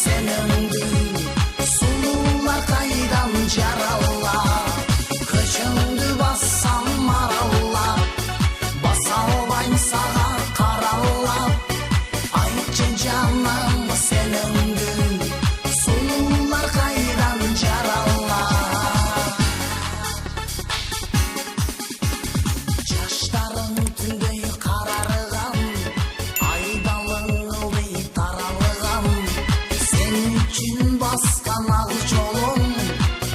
сеніңді, сұлулар қайдан жаралап, көшіңді бассам маралап, баса алмайм саған қаралап, айтшы жаным сеніңді, сұлулар қайдан жаралап. Жаштарың түндей қарарған, айдалың ылғи таралған, сен үшін басқан ақ жолым,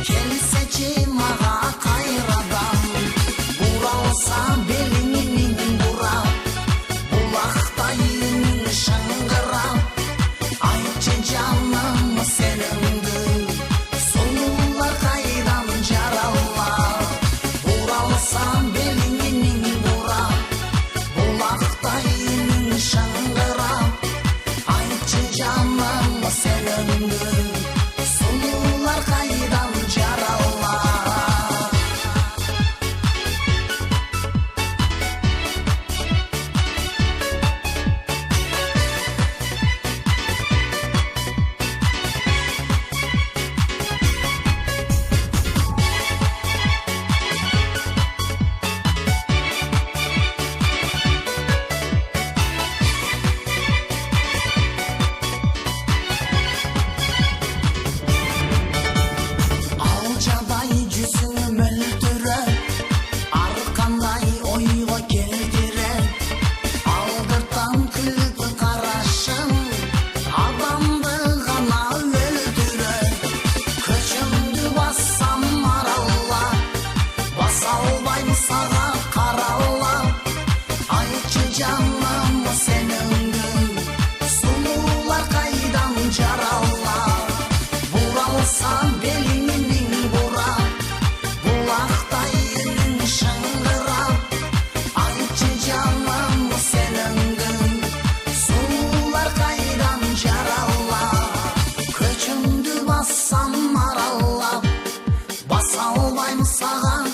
келсечи маға қайрадан. Бұралса беліңнен бұрап, бұлақтай үнің шыңғырап, айтшы жаным сеніңді, сұлулар қайдан жаралап. Бұралса беліңнен бұрап, бұлақтай үнің шыңғырап, айтшы жаным сеніңді, сұлулар қайдан жаралап. Алжадай жүзің мөлдіреп, арқандай ойға келтіріп, алдыртан күлкі қарашың, адамды ғана өлтіріп. Көшімді бассам маралап, баса алмайм саған қаралап, айтшы жаным сеніңді, сұлулар қайдан жаралап. Бұралса беліңнен бұрап, бұлақтай үнің шыңғырап, айтшы жаным сеніңді, сұлулар қайдан жаралап. Көшіңді бассам маралап, баса алмайм саған